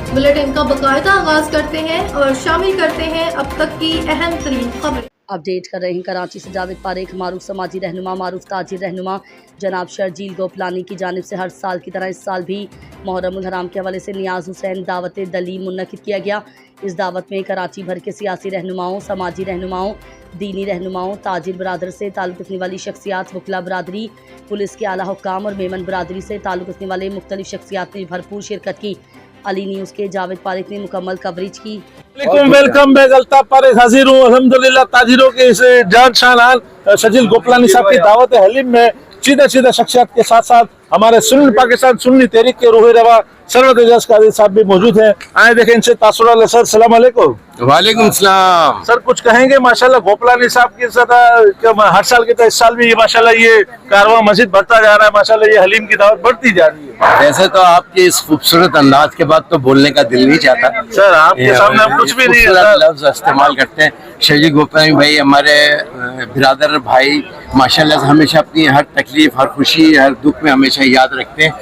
Bulletin का बाकायदा आगाज करते हैं और शामिल करते हैं अब तक की अहम तरीन खबरें। अपडेट कर रहे हैं कराची से जावेद पारेख। मारूफ समाजी रहनुमा, मारूफ ताजिर रहनुमा जनाब शर्जील गोपलानी की जानिब से हर साल की तरह इस साल भी मुहर्रम उल हराम के हवाले से नियाज हुसैन दावत दलीम मुनक्किद किया गया। इस दावत में कराची भर के सियासी रहनुमाओं, समाजी रहनुमाओं, दीनी रहनुमाओं, ताजिर बरादर से ताल्लुक़ रखने वाली शख्सियात, वकला बरादरी, पुलिस के आला हुक्काम और मेमन बरादरी से ताल्लुक़ रखने वाले मुख्तलिफ शख्सियात ने भरपूर शिरकत की। अली न्यूज़ के जावेद पारेख ने मुकम्मल कवरेज की। वेलकम, मैं अल्ताफ पारेख हाजिर हूँ अल्हम्दुलिल्लाह ताजिरों के इस जान शान शर्जील गोपलानी साहब की दावत हलीम में सीधा शख्सियत के साथ साथ हमारे सुन्नी पाकिस्तान सुन्नी तहरीक के रूह रवा सरवत एजाज कादिर साहब भी मौजूद हैं। आए देखें इनसे तासुरात। सर सलाम अलैकुम। वालेकुम सलाम। सर कुछ कहेंगे माशाल्लाह गोपलानी साहब की हर साल की तरह इस साल भी माशाल्लाह ये कारवां मस्जिद बढ़ता जा रहा है, माशाल्लाह ये हलीम की दावत बढ़ती जा रही है। वैसे तो आपके इस खूबसूरत अंदाज के बाद तो बोलने का दिल नहीं चाहता सर, आपके सामने हम कुछ भी नहीं लफ्ज इस्तेमाल करते हैं। शर्जील गोपलानी भाई हमारे बिरादर भाई माशाल्लाह से हमेशा अपनी हर तकलीफ, हर खुशी, हर दुख में हमेशा याद रखते हैं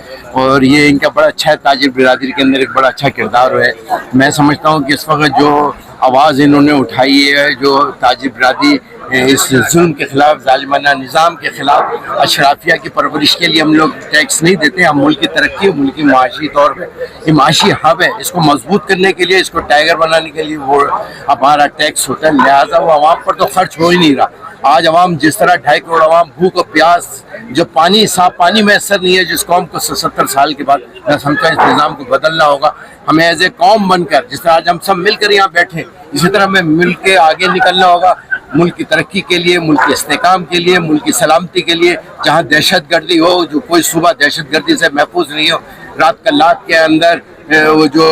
और ये इनका बड़ा अच्छा ताजिर बिरादरी के अंदर एक बड़ा अच्छा किरदार है। मैं समझता हूँ कि इस वक्त जो आवाज़ इन्होंने उठाई है, जो ताजिर बिरादरी इस जुल्म के खिलाफ, जालिमाना निज़ाम के खिलाफ, अशराफिया की परवरिश के लिए हम लोग टैक्स नहीं देते। हम मुल्क की तरक्की, मुल्क की माशी तौर पर ये माशी हब है, इसको मजबूत करने के लिए, इसको टाइगर बनाने के लिए वो हमारा टैक्स होता है। लिहाजा वो आवाम पर तो खर्च हो ही नहीं रहा। आज अवाम जिस तरह 2.5 करोड़ अवाम भूख और प्यास, जो पानी साफ पानी मैसर नहीं है, जिस कौम को 70 साल के बाद मैं समझता हूँ इस निज़ाम को बदलना होगा। हमें एज ए कौम बनकर, जिस तरह आज हम सब मिलकर यहाँ बैठे, इसी तरह हमें मिल के आगे निकलना होगा मुल्क की तरक्की के लिए, मुल्क के इस्तेकाम के लिए, मुल्क की सलामती के लिए। जहाँ दहशत गर्दी हो, जो कोई सुबह दहशत गर्दी से महफूज नहीं हो, रात कलात के अंदर वो जो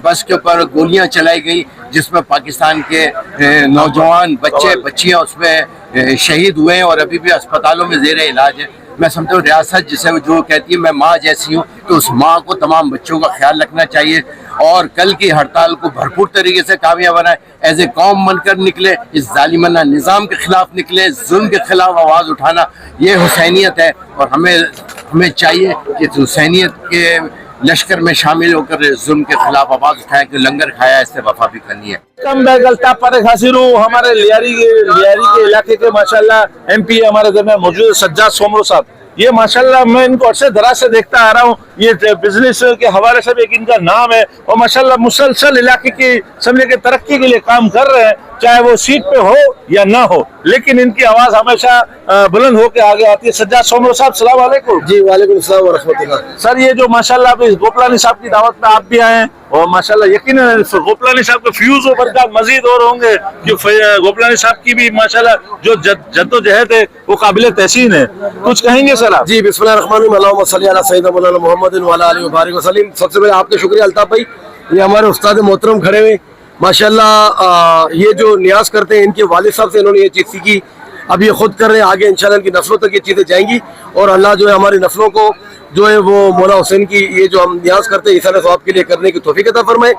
बस के ऊपर गोलियां चलाई गई जिसमें पाकिस्तान के नौजवान बच्चे बच्चियां उसमें शहीद हुए हैं और अभी भी अस्पतालों में ज़ेर इलाज है। मैं समझता हूँ रियासत जिसे जो कहती है मैं माँ जैसी हूँ, तो उस माँ को तमाम बच्चों का ख्याल रखना चाहिए और कल की हड़ताल को भरपूर तरीके से कामयाब बनाए। एज ए कौम बनकर निकले, इस जालिमाना निज़ाम के खिलाफ निकले, जुल्म के खिलाफ आवाज़ उठाना ये हुसैनियत है और हमें चाहिए कि हुसैनियत के लश्कर में शामिल होकर जुल्म के खिलाफ आवाज उठाए कि लंगर खाया इससे वफा भी करनी है। अल्ताफ पारेख हाजिर हूँ हमारे लियारी के इलाके के माशाल्लाह MP हमारे दरमियान मौजूद सज्जाद सोमरो साहब। ये माशाल्लाह मैं इनको अरसे दराज से देखता आ रहा हूँ, ये बिजनेस के हवाले से भी एक इनका नाम है और माशाल्लाह मुसलसल इलाके की समझे के तरक्की के लिए काम कर रहे हैं, चाहे वो सीट पे हो या ना हो, लेकिन इनकी आवाज हमेशा बुलंद होकर आगे आती है। सज्जाद सोमरो साहब सलाम वालेकुम। जी वालेकुम सलाम व रहमतुल्लाह। सर ये जो माशाल्लाह अभी गोपलानी साहब की दावत में आप भी आए हैं और माशाल्लाह यकीनन गोपलानी साहब के फ्यूज और बरकत मजीद और होंगे कि गोपलानी साहब की भी माशाल्लाह जो जद्दोजहद है वो काबिल तहसीन है। कुछ कहेंगे सर आप? जी बिस्मिल्लाहिर्रहमानिर्रहीम सल्ली अला सय्यिदना मौलाना मुहम्मद व अला आलिहि व बारिक वसल्लम। सबसे पहले आपके शुक्रिया अल्ताफ भाई, ये हमारे उस्ताद मोहतरम खड़े हुए माशाल्लाह। ये जो नियाज करते हैं इनके वालिद साहब से इन्होंने ये चीज़ सीखी, अब ये खुद कर रहे हैं, आगे इंशाल्लाह इनकी नस्लों तक ये चीज़ें जाएंगी और अल्लाह जो है हमारी नस्लों को जो है वो मौला हुसैन की ये जो हम नियाज करते हैं ईसाने सवाब के लिए करने की तौफीक अता फरमाए।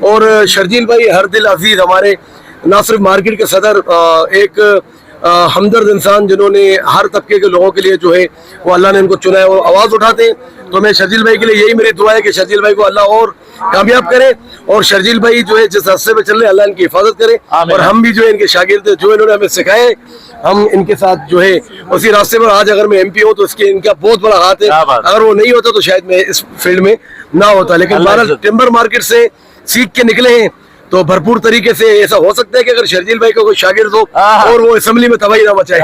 और शर्जील भाई हर दिल अजीज हमारे ना सिर्फ मार्केट के सदर, एक हमदर्द इंसान जिन्होंने हर तबके के लोगों के लिए जो है वो अल्लाह ने इनको चुना है और आवाज़ उठाते हैं। तो मैं शर्जील भाई के लिए यही मेरी दुआ है कि शर्जील भाई को अल्लाह और कामयाब करे और शर्जील भाई जो है जिस रास्ते पे चल रहे हैं अल्लाह इनकी हिफाजत करे और हम भी जो है इनके शागिर्द जो इन्होंने हमें सिखाए हम इनके साथ जो है उसी रास्ते पर। आज अगर मैं MP हूँ तो इसके इनका बहुत बड़ा हाथ है, अगर वो नहीं होता तो शायद मैं इस फील्ड में ना होता। लेकिन बहरहाल टिम्बर मार्केट से सीख के निकले हैं तो भरपूर तरीके से ऐसा हो सकता है कि अगर शर्जील भाई को कोई शागिर्द हो और वो असेंबली में तबाही ना मचाए।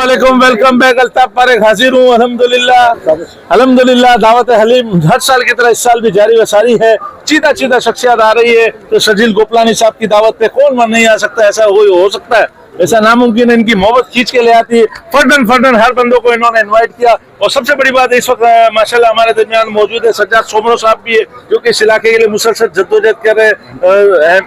वेलकम बैक, अल्ताफ पारेख हाजिर हूँ अल्हम्दुलिल्लाह। दावत हलीम हर साल की तरह इस साल भी जारी व सारी है। चीता शख्सियत आ रही है तो शर्जील गोपलानी साहब की दावत पे कौन नहीं आ सकता, ऐसा हो सकता है, ऐसा नामुमकिन है। इनकी मोहब्बत खींच के ले आती है, फर्दन हर बंदों को इन्होंने इनवाइट किया। और सबसे बड़ी बात इस वक्त माशाल्लाह हमारे दरमियान मौजूद है सज्जाद सोमरो साहब भी है जो कि इस इलाके के लिए मुसलसल जद्दोजहद कर रहे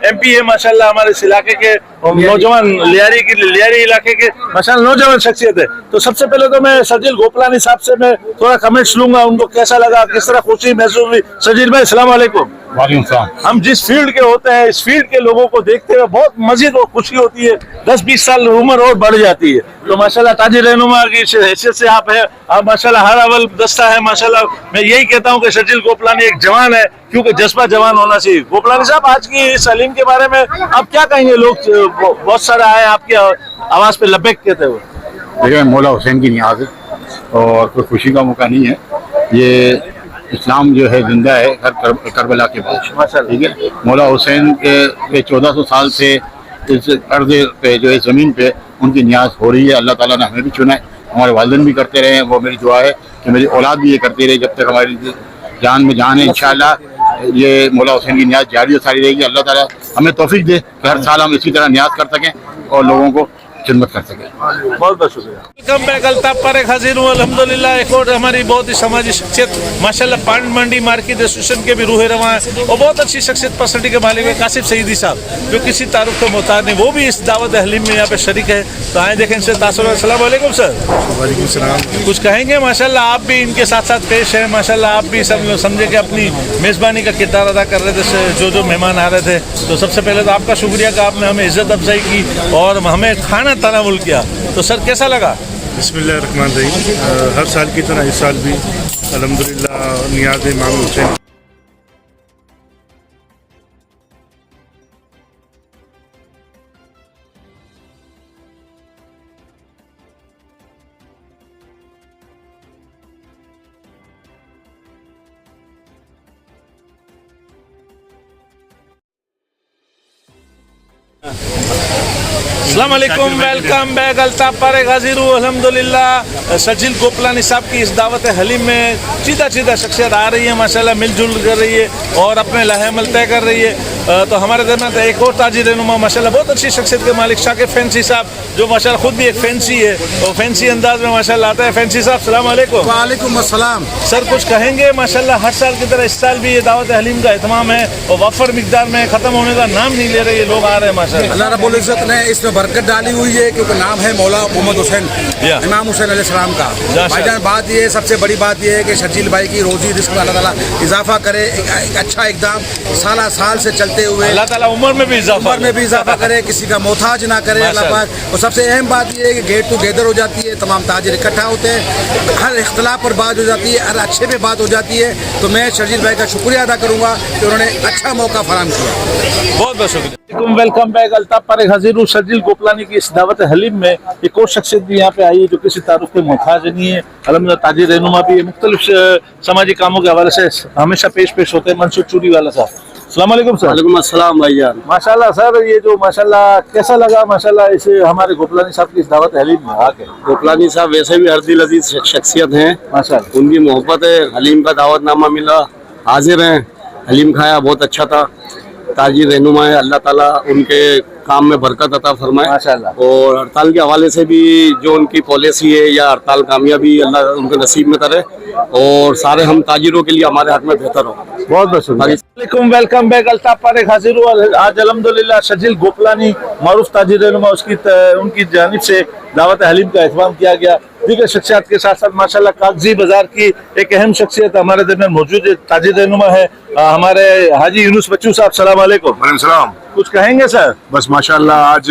MP है माशाल्लाह, हमारे इस इलाके के नौजवान लियारी इलाके के माशाल्लाह नौजवान शख्सियत है। तो सबसे पहले तो मैं शर्जील गोपलानी साहब से मैं थोड़ा कमेंट्स लूंगा, उनको कैसा लगा, किस तरह खुशी महसूस हुई। शर्जील भाई अस्सलाम वालेकुम। वालेकुम सलाम। हम जिस फील्ड के होते हैं, इस फील्ड के लोगों को देखते हुए बहुत मजीद और खुशी होती है। 10-20 साल उम्र और बढ़ जाती है। तो माशाल्लाह ताजिर रहनुमा की हैसियत से आप है, आप माशाल्लाह हर अव्वल दस्ता है माशाल्लाह। मैं यही कहता हूँ कि शर्जील गोपलानी एक जवान है, क्योंकि जज्बा जवान होना चाहिए। गोपलानी साहब, आज की इस हलीम के बारे में आप क्या कहेंगे? लोग बहुत सारे आए आपकी आवाज पे लब्बैक कहते हुए। देखिए, मौला हुसैन की नियाज है और कोई खुशी का मौका नहीं है। ये इस्लाम जो है जिंदा है हर करबला के बाद, ठीक है। मौला हुसैन के 1400 साल से इस अर्ज़ पे, जो इस ज़मीन पे उनकी नियाज हो रही है। अल्लाह ताला ने हमें भी चुना है, हमारे वालिदैन भी करते रहे हैं। वो मेरी दुआ है कि मेरी औलाद भी ये करती रहे जब तक हमारी जान में जान है। इंशाअल्लाह ये मौला हुसैन की नियाज जारी और सारी रहेगी। अल्लाह ताला हमें तौफीक दे कि हर साल हम इसी तरह नियाज कर सकें और लोगों को खिदमत कर सके। बहुत बहुत शुक्रिया। Welcome back. अल्ताफ पर एक हाजिर हूँ अल्हम्दुलिल्लाह। एक और हमारी बहुत ही समाजी शख्सियत माशाल्लाह पान मंडी मार्केट एसोसिएशन के भी रूह रवां है और बहुत अच्छी शख्सियत पर्सनैलिटी के मालिक है कासिफ सईदी साहब, जो किसी तारुफ के मोहताज नहीं, वो भी इस दावत हलीम में यहाँ पे शरीक है। तो आए देखें इनसे तासुर। अस्सलाम वालेकुम सर। वालेकुम सलाम। कुछ कहेंगे? माशाल्लाह आप भी इनके साथ साथ पेश हैं। माशाल्लाह आप भी सब समझे कि अपनी मेज़बानी का किरदार अदा कर रहे थे। जो मेहमान आ रहे थे, तो सबसे पहले तो आपका शुक्रिया कि आपने हमें इज्जत अफजाई की और हमें खाना तनावुल किया। तो सर कैसा लगा? बिस्मिल्लाहिर्रहमानिर्रहीम। हर साल की तरह इस साल भी अल्हम्दुलिल्लाह नियाज़ इमाम हुसैन अस्सलाम वालेकुम। Welcome back. अल्ताफ पर एक हाजिर हूँ अल्हम्दुलिल्लाह। शर्जील गोपलानी साहब की इस दावत हलीम में सीधा शख्सियत आ रही है माशाल्लाह, मिलजुल कर रही है और अपने लहमल तय कर रही है। तो हमारे दरमियान एक और ताजिर रहनुमा माशाल्लाह बहुत अच्छी शख्सियत के मालिक शाकिब फैंसी साहब, जो माशाल्लाह खुद भी एक फैंसी है और फैंसी अंदाज में माशाल्लाह आता है। फैंसी साहब अस्सलाम वालेकुम। वालेकुम अस्सलाम। सर कुछ कहेंगे? माशाल्लाह हर साल की तरह इस साल भी ये दावत हलीम का एहतमाम है और वाफर मिकदार में ख़त्म होने का नाम नहीं ले रहे, ये लोग आ रहे हैं माशाल्लाह। अल्लाह रब्बुल इज़्ज़त ने इसमें बरकत डाली हुई है, क्योंकि नाम है मौला मोहम्मद हुसैन इमाम हुसैन अलैहिस्सलाम का। भाईजान, बात ये सबसे बड़ी बात ये है कि शर्जील भाई की रोजी रिस्क में अल्लाह ताला इजाफा करे, एक अच्छा एकदम साल से चलते हुए अल्लाह ताला उम्र में भी इजाफा करे, किसी का मोहताज ना करे अल्लाह पाक। और सबसे अहम बात ये है कि गेट टुगेदर हो जाती है, तमाम ताजिर इकट्ठा होते हैं, हर इख्तलाफ पर बात हो जाती है, हर अच्छे पे बात हो जाती है। तो मैं शर्जील भाई का शुक्रिया अदा करूँगा कि उन्होंने अच्छा मौका फराहम किया। बहुत बहुत शुक्रिया। Welcome back. अल्ताफ पर एक हाजिर हूँ शर्जील गोपलानी की इस दावत हलीम में। एक और शख्सियत भी यहाँ पे आई है जो किसी तारुफ के मोहताज नहीं है। अल्हम्दुलिल्लाह ताजिर रहनुमा भी है, मुख्तलिफ समाजी कामों के हवाले से हमेशा पेश होते हैं। मंसूर चूड़ी वाला साहब, अस्सलाम वालेकुम सर। वालेकुम अस्सलाम भाईजान। माशाल्लाह सर, ये जो माशाल्लाह कैसा लगा माशाल्लाह इसे हमारे गोपलानी साहब की इस दावत हलीम में आके? गोपलानी साहब वैसे भी हर दिल अजीज शख्सियत हैं माशाल्लाह, उनकी मोहब्बत है। हलीम का दावतनामा मिला, हाजिर हैं, हलीम खाया, बहुत अच्छा था। ताजिर रहनुमा है, अल्लाह ताला उनके काम में बरकत अता फरमाए माशाल्लाह। और हड़ताल के हवाले से भी जो उनकी पॉलिसी है या हड़ताल कामयाबी अल्लाह उनके नसीब में करे और सारे हम ताजिरों के लिए हमारे हाथ में बेहतर हो। बहुत बहुत शुक्रिया। Welcome back. अल्ताफ पर एक हाजिर हूँ। आज अल्हम्दुलिल्लाह शर्जील गोपलानी मारूफ ताजिर रहनुमा उनकी जानिब से दावत हलीम का एहतमाम किया गया। दीगर शख्सियत के साथ साथ माशाल्लाह कागजी बाजार की एक अहम शख्सियत हमारे दरमियान मौजूद है, ताजिर रहनुमा है हमारे हाजी यूनुस बच्चू साहब। सलाम वालेकुम। वालेकुम सलाम। कुछ कहेंगे सर? बस माशाल्लाह आज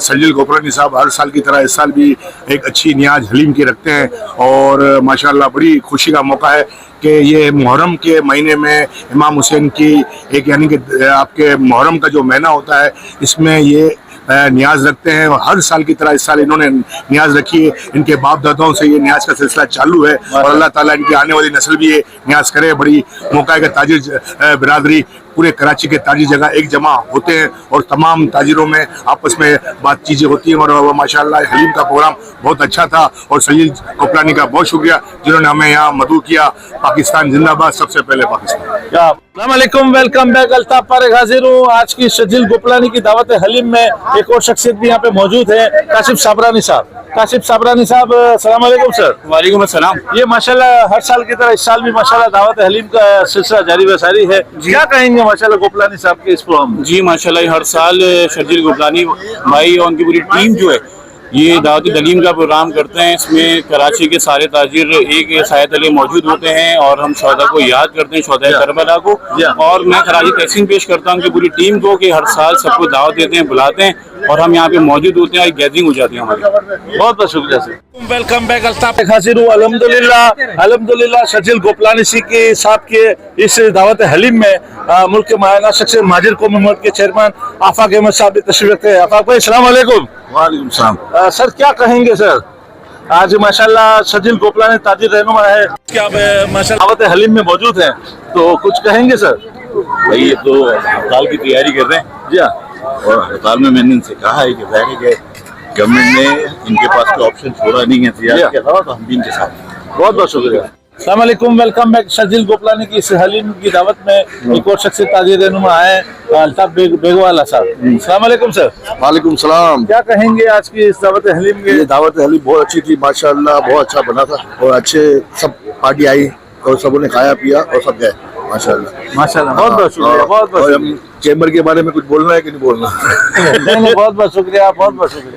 शर्जील गोपलानी साहब हर साल की तरह इस साल भी एक अच्छी नियाज हलीम की रखते हैं और माशाल्लाह बड़ी खुशी का मौका है कि ये मुहर्रम के महीने में इमाम हुसैन की एक यानी कि आपके मुहर्रम का जो महीना होता है इसमें ये नियाज रखते हैं और हर साल की तरह इस साल इन्होंने नियाज रखी है। इनके बाप दादाओं से ये नियाज का सिलसिला चालू है और अल्लाह ताला इनकी आने वाली नस्ल भी ये नियाज करे। बड़ी मौका है कि ताजिर बिरादरी पूरे कराची के ताजिर जगह एक जमा होते हैं और तमाम ताजिरों में आपस में बात चीजें होती हैं और माशाल्लाह हलीम का प्रोग्राम बहुत अच्छा था और शर्जील गोपलानी का बहुत शुक्रिया जिन्होंने हमें यहाँ मदऊ किया। पाकिस्तान जिंदाबाद, सबसे पहले पाकिस्तान। अस्सलाम वालेकुम। Welcome back. अल्ताफ पर एक हाजिर हूँ। आज की शर्जील गोपलानी की दावत हलीम में एक और शख्सियत भी यहाँ पे मौजूद है, कासिफ साबरानी साहब। कासिफ साबरानी साहब, अस्सलाम वालेकुम सर। वालेकुम अस्सलाम। ये माशाल्लाह हर साल की तरह इस साल भी माशाल्लाह दावत हलीम का सिलसिला जारी व सारी है। क्या कहेंगे माशाल्लाह गोपलानी साहब के इस प्रोग्राम में? जी माशाल्लाह हर साल शर्जील गोपलानी भाई और उनकी पूरी टीम जो है ये दावत दलीम का प्रोग्राम करते हैं। इसमें कराची के सारे ताजिर एक सायद अली मौजूद होते हैं और हम शोहदा को याद करते हैं, शोहदा करबला को। और मैं खराजी तहसीन पेश करता हूँ कि पूरी टीम को कि हर साल सबको दावत देते हैं, बुलाते हैं और हम यहाँ पे मौजूद होते हैं, एक गैदरिंग हो जाती है हमारी। बहुत बहुत शुक्रिया सर। Welcome back. अल्ताफ हाजिर हूँ अल्हम्दुलिल्लाह शर्जील गोपलानी के साहब के इस दावत हलीम में मुल्क के मायना शख्स माजिर कौम मोहम्मद के चेयरमैन आफाक अहमद साहब भी तशरीफ रखते हैं। आफाक भाई अस्सलाम वालेकुम। वालेकुम सलाम। सर क्या कहेंगे सर, आज माशाल्लाह शर्जील गोपलानी ताजिर रहनुमा है, क्या माशाल्लाह दावत हलीम में मौजूद हैं, तो कुछ कहेंगे सर? भाई ये तो हड़ताल की तैयारी कर रहे हैं जी हाँ, और हड़ताल में मैंने इनसे कहा है कि जाहिर है कि गवर्नमेंट ने इनके पास कोई ऑप्शन छोड़ा नहीं है तैयारी के अलावा, तो हम भी इनके साथ। बहुत बहुत शुक्रिया। अस्सलाम वालेकुम, वेलकम बैक। शर्जील गोपलानी की इस हलीम की दावत में एक और शख्स ताजिर रहनुमा है, अल्ताफ बेगवाला साहब। अस्सलाम वालेकुम सर। वालेकुम सलाम। क्या कहेंगे आज की इस दावत हलीम के? ये दावत हलीम बहुत अच्छी थी माशाल्लाह, बहुत अच्छा बना था और अच्छे सब पार्टी आई और सबों ने खाया पिया और सब गए माशाल्लाह। माशाल्लाह बहुत बहुत शुक्रिया, बहुत बहुत चेंबर के बारे में कुछ बोलना है कि नहीं बोलना? नहीं, बहुत बहुत शुक्रिया, बहुत बहुत शुक्रिया।